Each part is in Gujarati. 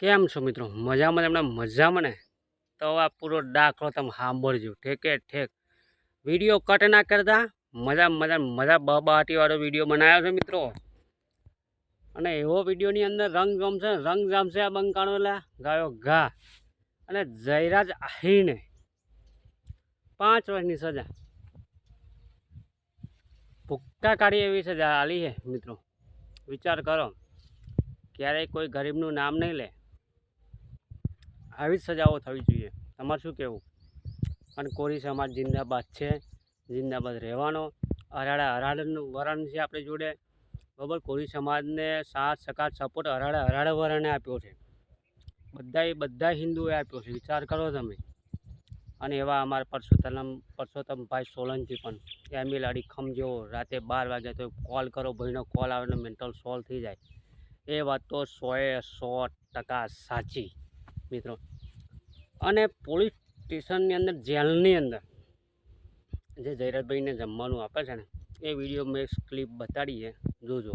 કેમ છો મિત્રો? મજામાં તમને મજામાં ને? તો આ પૂરો દાખલો તમે સાંભળજો ઠેકે ઠેક. વિડીયો કટ ના કરતા મજા બબાટીવાળો વિડીયો બનાવ્યો છે મિત્રો. અને એવો વિડીયોની અંદર રંગ જામશે આ બંકાણો એટલે ગાયો ઘા. અને જયરાજ આહીરને 5 વર્ષની સજા ભૂક્કા કાઢી એવી સજા આલી છે મિત્રો. વિચાર કરો, ક્યારેય કોઈ ગરીબનું નામ નહીં લે, આવી જ સજાઓ થવી જોઈએ. તમારે શું કહેવું? અને કોરી સમાજ જિંદાબાદ છે, જિંદાબાદ રહેવાનો. અરાડાનું વરણ છે આપણી જોડે, બરાબર. કોરી સમાજને સાથ સકાત સપોર્ટ અરાડા વરણે આપ્યો છે. બધા હિન્દુએ આપ્યો છે, વિચાર કરો તમે. અને એવા અમારા પરસોત્તમભાઈ સોલંકી પણ એમએલ અડીખમ જેવો રાતે 12 વાગ્યા તો કોલ કરો, ભાઈનો કોલ આવે ને મેન્ટલ સોલ્વ થઈ જાય. એ વાત તો 100% સાચી મિત્રો. અને પોલીસ સ્ટેશનની અંદર, જેલની અંદર જે જયરાજભાઈને જમવાનું આપે છે ને, એ વિડીયો મેં ક્લિપ બતાડી છે, જોજો,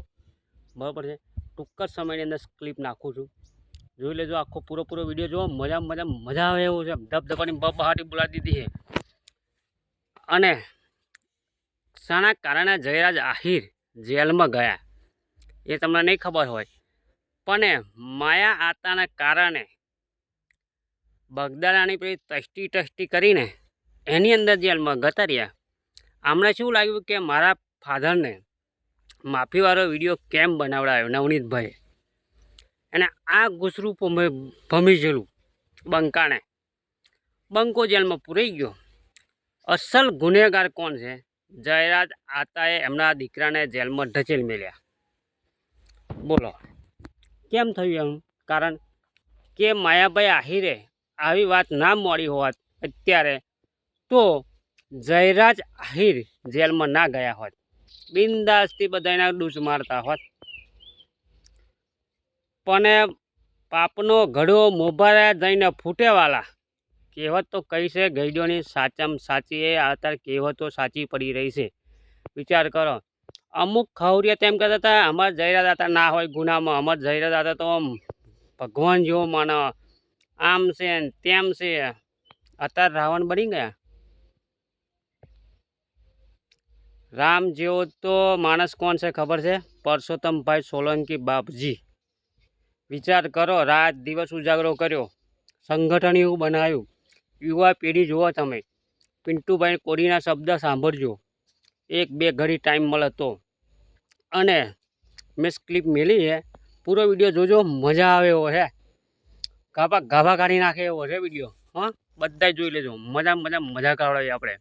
બરાબર છે. ટૂંક જ સમયની અંદર ક્લિપ નાખું છું, જોઈ લેજો. આખો પૂરો વિડીયો જોવો, મજા આવે એવું છે. ધબધબાની બબહાટી બોલાવી દીધી છે. અને શાના કારણે જયરાજ આહીર જેલમાં ગયા એ તમને નહીં ખબર હોય, પણ માયા આતાના કારણે બગદાણાની પેલી ટસ્ટી કરીને એની અંદર જેલમાં ગતા રહ્યા. આમને શું લાગ્યું કે મારા ફાધરને માફીવાળો વિડીયો કેમ બનાવડાયો નવનીતભાઈ, અને આ ગુસરું ભમી ગયેલું બંકાને બંકો જેલમાં પૂરાઈ ગયો. અસલ ગુનેગાર કોણ છે? જયરાજ આતાએ એમના દીકરાને જેલમાં ઢચેલ મેલ્યા. બોલો કેમ થયું એમ? કારણ કે માયાભાઈ આહીરે આવી વાત ના મોડી હોત અત્યારે, તો જયરાજ આહીર જેલમાં ના ગયા હોત, બિંદાસથી બધાના ડૂસ મારતા હોત. પણ પાપનો ઘડો મોભારે જઈને ફૂટેવાલા કહેવત તો કઈ છે ગઈડોની, સાચામાં સાચી. એ અત્યારે કહેવતો સાચી પડી રહી છે. વિચાર કરો, અમુક ખવરિયા તેમ કહેતા હતા અમારા જયરાજ આતા ના હોય ગુનામાં, અમારા જયરાજ આતા તો આમ ભગવાન જેવો માને, આમ છે ને તેમ છે. અત્યારે રાવણ બની ગયા. રામ જેવો તો માણસ કોણ છે ખબર છે? પરસોત્તમભાઈ સોલંકી બાપજી. વિચાર કરો, રાત દિવસ ઉજાગરો કર્યો, સંગઠન એવું બનાવ્યું. યુવા પેઢી જુઓ તમે, પિન્ટુભાઈ કોરીના શબ્દ સાંભળજો, 1-2 ઘડી ટાઈમ મળે તો. અને મેં ક્લિપ મેલી છે, પૂરો વિડીયો જોજો, મજા આવે એવો છે. ગાભા કાઢી નાખે એવો છે વિડીયો. હા, બધા જોઈ લેજો, મજા કરાવડાવીએ આપણે.